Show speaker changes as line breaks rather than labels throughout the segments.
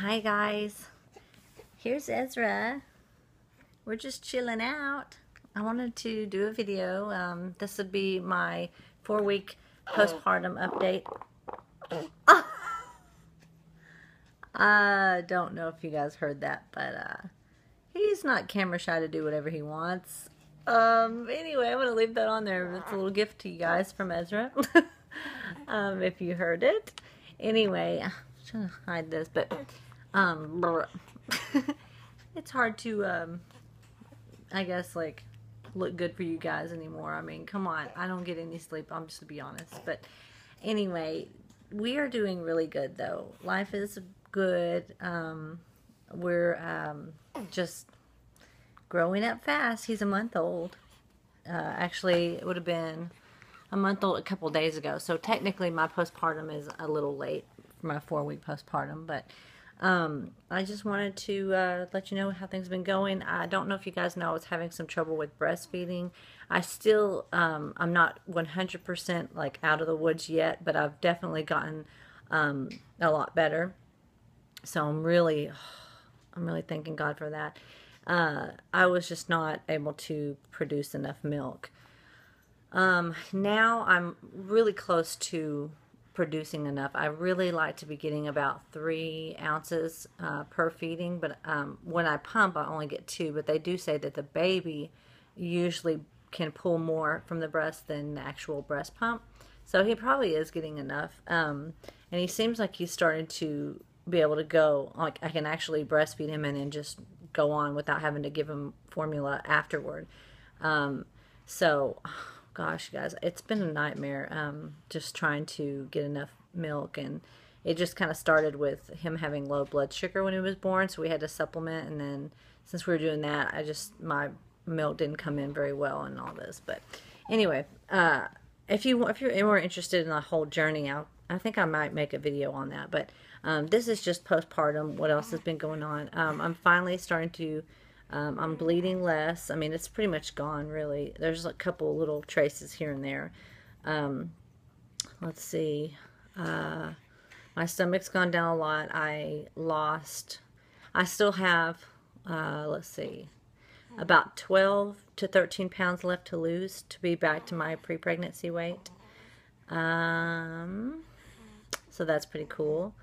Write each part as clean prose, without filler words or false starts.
Hi guys, here's Ezra. We're just chilling out. I wanted to do a video. This would be my 4-week postpartum update. I don't know if you guys heard that, but he's not camera shy to do whatever he wants. Anyway, I'm going to leave that on there. It's a little gift to you guys from Ezra. If you heard it. Anyway, I'm trying to hide this, but it's hard to, I guess, like, look good for you guys anymore. I mean, come on. I don't get any sleep. I'm just to be honest. But anyway, we are doing really good, though. Life is good. We're just growing up fast. He's a month old. Actually, it would have been a month old a couple days ago. So technically, my postpartum is a little late for my 4-week postpartum. But I just wanted to let you know how things have been going. I don't know if you guys know I was having some trouble with breastfeeding. I still, I'm not 100% like out of the woods yet, but I've definitely gotten a lot better. So I'm really thanking God for that. I was just not able to produce enough milk. Now I'm really close to producing enough. I really like to be getting about 3 ounces per feeding, but when I pump, I only get 2. But they do say that the baby usually can pull more from the breast than the actual breast pump. So he probably is getting enough. And he seems like he's starting to be able to go, like I can actually breastfeed him and then just go on without having to give him formula afterward. So, gosh, guys, it's been a nightmare just trying to get enough milk. And it just kind of started with him having low blood sugar when he was born, so we had to supplement. And then since we were doing that, my milk didn't come in very well and all this. But anyway, if you're more interested in the whole journey, I think I might make a video on that. But this is just postpartum. What else has been going on? I'm finally starting to, I'm bleeding less. I mean, it's pretty much gone, really. There's a couple little traces here and there. Let's see. My stomach's gone down a lot. I still have, let's see, about 12 to 13 pounds left to lose to be back to my pre-pregnancy weight. So that's pretty cool.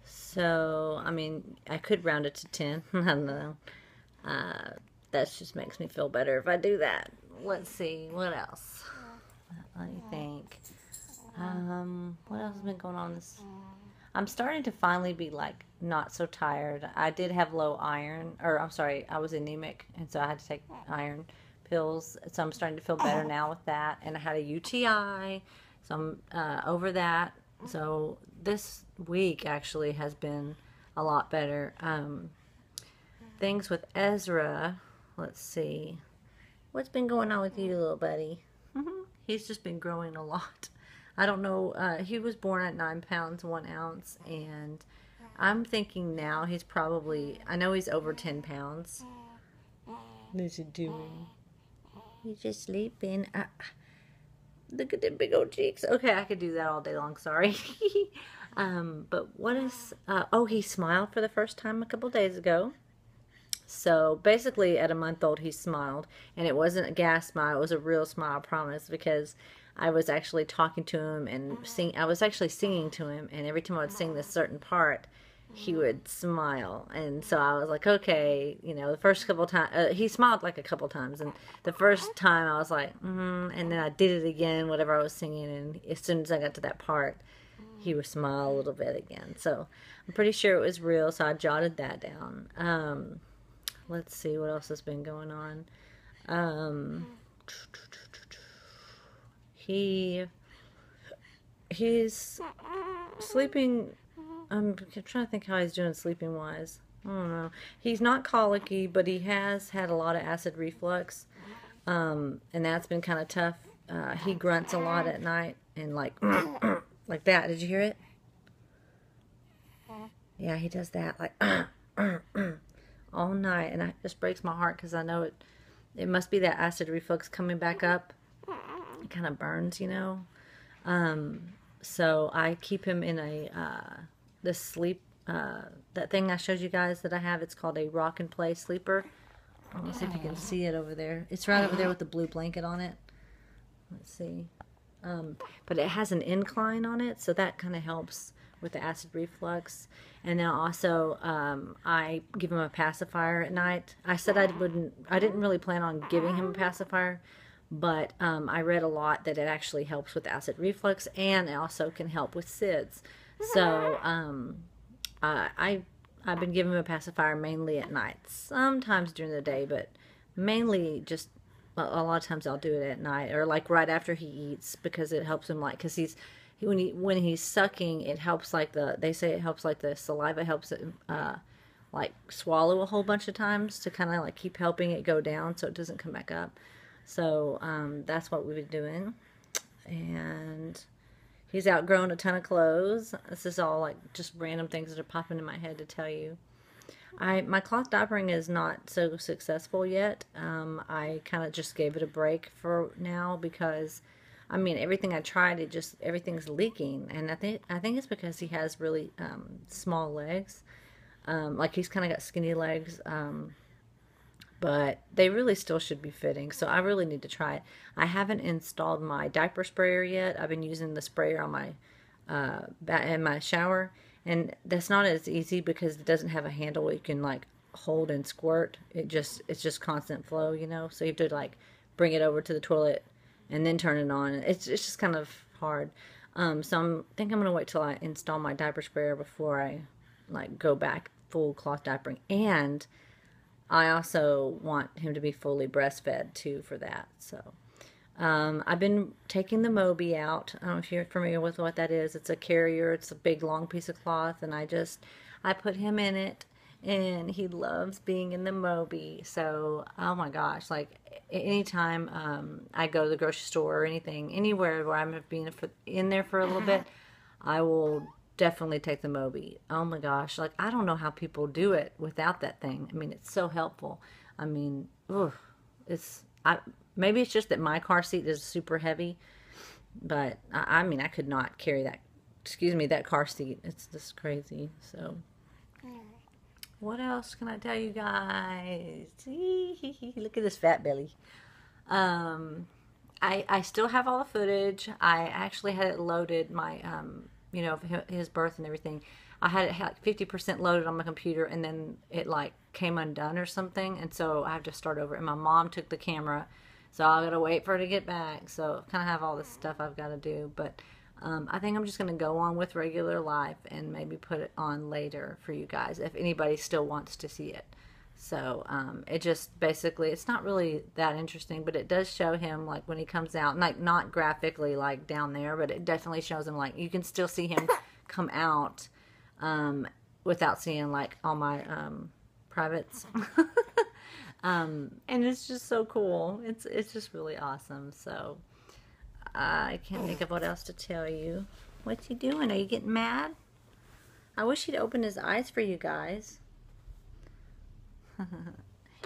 So, I mean, I could round it to 10. I don't know. That just makes me feel better if I do that. Let's see. What else? Let me think. What else has been going on I'm starting to finally be, like, not so tired. I did have low iron. Or, I'm sorry, I was anemic. And so I had to take iron pills. So I'm starting to feel better now with that. And I had a UTI. So I'm over that. So this week actually has been a lot better. Things with Ezra, let's see. What's been going on with you, little buddy? He's just been growing a lot. I don't know. He was born at 9 pounds, 1 ounce. And I'm thinking now he's probably, I know he's over 10 pounds. What is he doing? He's just sleeping. Look at them big old cheeks. Okay, I could do that all day long, sorry. But what is, oh, he smiled for the first time a couple days ago. So basically at a month old he smiled, and it wasn't a gas smile, it was a real smile, I promise, because I was actually talking to him and I was actually singing to him, and every time I would sing this certain part, he would smile. And so I was like, okay, you know, the first couple of times, he smiled like a couple of times, and the first time I was like, and then I did it again, whatever I was singing, and as soon as I got to that part, he would smile a little bit again. So I'm pretty sure it was real, so I jotted that down. Let's see what else has been going on. He's sleeping. I'm trying to think how he's doing sleeping wise. I don't know. He's not colicky, but he has had a lot of acid reflux, and that's been kind of tough. He grunts a lot at night and like like that. Did you hear it? Yeah, he does that like all night, and it just breaks my heart because I know it must be that acid reflux coming back up. It kind of burns, you know. So I keep him in a this sleep that thing I showed you guys that I have. It's called a rock and play sleeper. Let me see if you can see it over there. It's right over there with the blue blanket on it. Let's see. But it has an incline on it, so that kind of helps with the acid reflux. And then also, I give him a pacifier at night. I said I didn't really plan on giving him a pacifier, but I read a lot that it actually helps with acid reflux, and it also can help with SIDS. So I've been giving him a pacifier mainly at night, sometimes during the day, but mainly just a lot of times I'll do it at night or like right after he eats, because it helps him, like, because when he's sucking, it helps, like, they say it helps, like, the saliva helps it like swallow a whole bunch of times to kind of like keep helping it go down so it doesn't come back up. So that's what we've been doing. And he's outgrown a ton of clothes. This is all like just random things that are popping in my head to tell you. My cloth diapering is not so successful yet. I kind of just gave it a break for now because, I mean, everything I tried, everything's leaking, and I think it's because he has really small legs. Like, he's kind of got skinny legs, but they really still should be fitting. So I really need to try it. I haven't installed my diaper sprayer yet. I've been using the sprayer on my in my shower, and that's not as easy because it doesn't have a handle where you can like hold and squirt. It's just constant flow, you know. So you have to like bring it over to the toilet and then turn it on. It's just kind of hard. So I think I'm gonna wait till I install my diaper sprayer before I like go back full cloth diapering. And I also want him to be fully breastfed too for that. So I've been taking the Moby out. I don't know if you're familiar with what that is. It's a carrier. It's a big long piece of cloth, and I put him in it, and he loves being in the Moby. So, oh my gosh, like anytime I go to the grocery store or anything, anywhere where I'm being in there for a little bit, I will definitely take the Moby. Oh my gosh, like I don't know how people do it without that thing. I mean, it's so helpful. I mean, maybe it's just that my car seat is super heavy, but I mean, I could not carry that car seat. It's just crazy. So, what else can I tell you guys? Look at this fat belly. I still have all the footage. I actually had it loaded, my his birth and everything. I had it like 50% loaded on my computer, and then it like came undone or something, and so I have to start over. And my mom took the camera, so I gotta wait for her to get back. So kind of have all this stuff I've got to do, but I think I'm just gonna go on with regular life and maybe put it on later for you guys if anybody still wants to see it. So it just basically, it's not really that interesting, but it does show him like when he comes out, like not graphically like down there, but it definitely shows him, like you can still see him come out without seeing like all my privates. And it's just so cool. It's just really awesome. So I can't think of what else to tell you. What's he doing? Are you getting mad? I wish he'd open his eyes for you guys.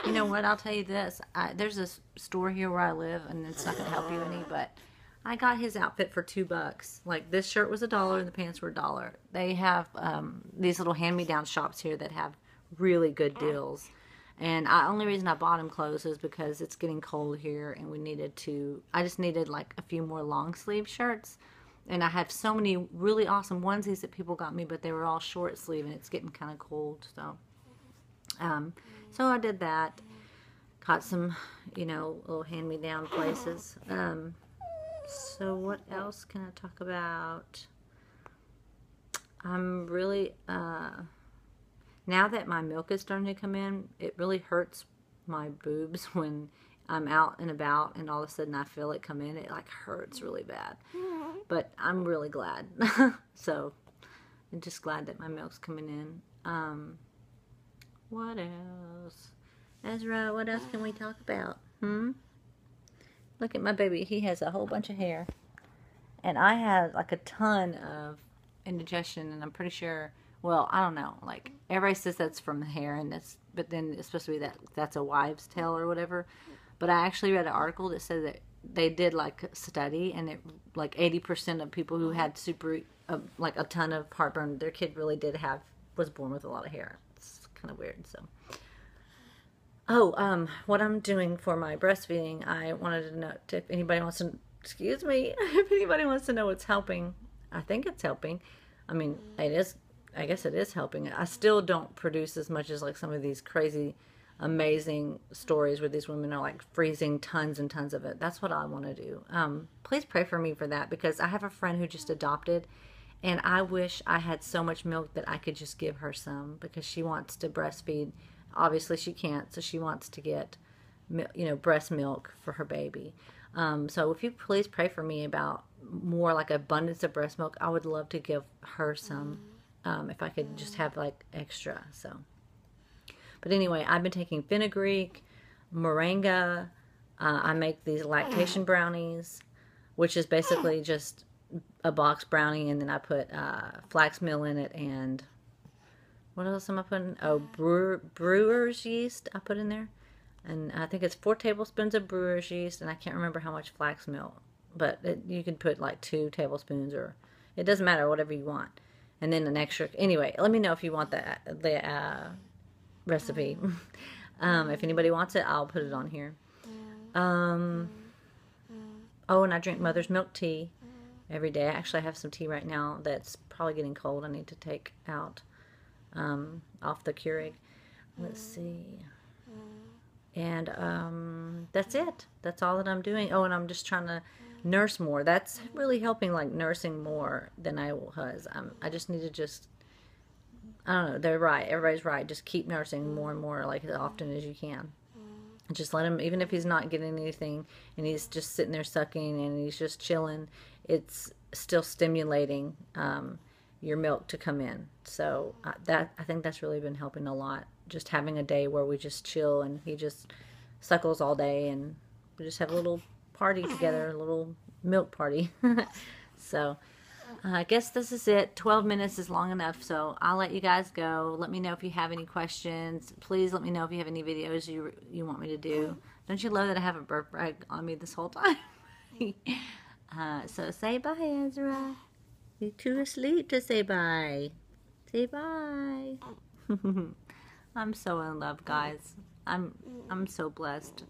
You know what? I'll tell you this. There's a store here where I live, and it's not going to help you any, but I got his outfit for $2. Like, this shirt was $1 and the pants were $1. They have these little hand-me-down shops here that have really good deals. And the only reason I bought him clothes is because it's getting cold here, and I just needed like a few more long sleeve shirts. And I have so many really awesome onesies that people got me, but they were all short sleeve, and it's getting kind of cold, so so I did that. Got some, little hand-me-down places. So what else can I talk about? I'm really, now that my milk is starting to come in, it really hurts my boobs when I'm out and about and all of a sudden I feel it come in. It like hurts really bad. But I'm really glad. So I'm just glad that my milk's coming in. What else? Ezra, what else can we talk about? Look at my baby. He has a whole bunch of hair. And I have like a ton of indigestion, and I'm pretty sure, well, I don't know. Like, everybody says that's from the hair, but then it's supposed to be that's a wives' tale or whatever. But I actually read an article that said that they did like a study, and like 80% of people who had like a ton of heartburn, their kid really did have was born with a lot of hair. It's kind of weird. So, oh, what I'm doing for my breastfeeding, I wanted to know if anybody wants to, excuse me, if anybody wants to know what's helping. I think it's helping. I mean, it is. I guess it is helping. I still don't produce as much as like some of these crazy, amazing stories where these women are like freezing tons and tons of it. That's what I want to do. Please pray for me for that, because I have a friend who just adopted, and I wish I had so much milk that I could just give her some, because she wants to breastfeed. Obviously she can't, so she wants to get, breast milk for her baby. So if you please pray for me about more like abundance of breast milk, I would love to give her some. If I could just have like extra. So, but anyway, I've been taking fenugreek, moringa. I make these lactation brownies, which is basically just a box brownie, and then I put flax meal in it, and what else am I putting? Oh, brewer's yeast I put in there, and I think it's 4 tablespoons of brewer's yeast, and I can't remember how much flax meal, but you can put like 2 tablespoons, or it doesn't matter, whatever you want. And then an extra, anyway, let me know if you want the recipe. If anybody wants it, I'll put it on here. Oh, and I drink mother's milk tea every day. Actually, I have some tea right now that's probably getting cold. I need to take out off the Keurig. Let's see. And that's it. That's all that I'm doing. Oh, and I'm just trying to nurse more. That's really helping, like nursing more than I was. I just need to I don't know, they're right, everybody's right, just keep nursing more and more, like as often as you can. Just let him, even if he's not getting anything and he's just sitting there sucking and he's just chilling, it's still stimulating your milk to come in. So I think that's really been helping a lot, just having a day where we just chill and he just suckles all day and we just have a little party together, a little milk party. So I guess this is it. 12 minutes is long enough, so I'll let you guys go. Let me know if you have any questions. Please let me know if you have any videos you want me to do. Don't you love that I have a burp rag on me this whole time? So say bye, Ezra. You're too asleep to say bye. Say bye. I'm so in love, guys. I'm so blessed.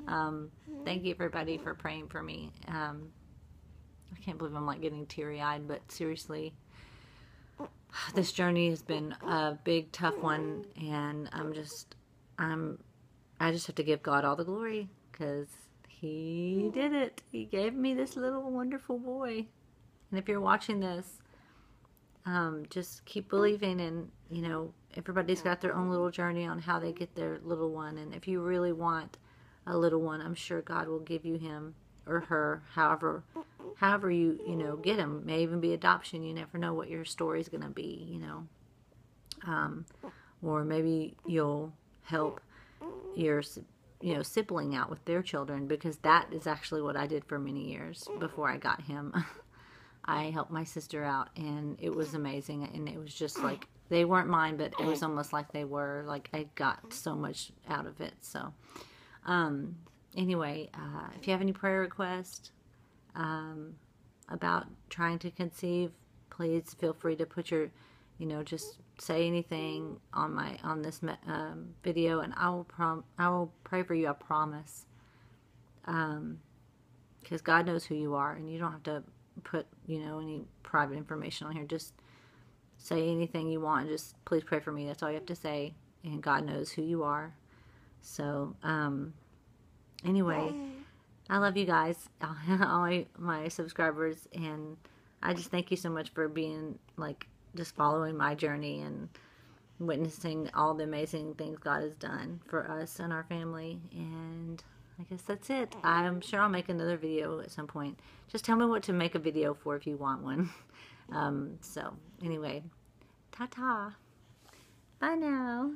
Thank you, everybody, for praying for me. I can't believe I'm like getting teary-eyed, but seriously, this journey has been a big, tough one, and I just have to give God all the glory, because He did it. He gave me this little wonderful boy. And if you're watching this, just keep believing, and everybody's got their own little journey on how they get their little one, and if you really want a little one, I'm sure God will give you him or her, however you get him. May even be adoption. You never know what your story's going to be, or maybe you'll help your sibling out with their children, because that is actually what I did for many years before I got him. I helped my sister out, and it was amazing, and it was just like, they weren't mine, but it was almost like they were. Like, I got so much out of it. So anyway, if you have any prayer requests about trying to conceive, please feel free to put your, just say anything on this video, and I will pray for you. I promise. Because God knows who you are, and you don't have to put any private information on here. Just say anything you want. Just please pray for me. That's all you have to say, and God knows who you are. So anyway, I love you guys, all my subscribers, and I just thank you so much for being just following my journey and witnessing all the amazing things God has done for us and our family. And I guess that's it. I'm sure I'll make another video at some point. Just tell me what to make a video for if you want one. So anyway, ta-ta. Bye now.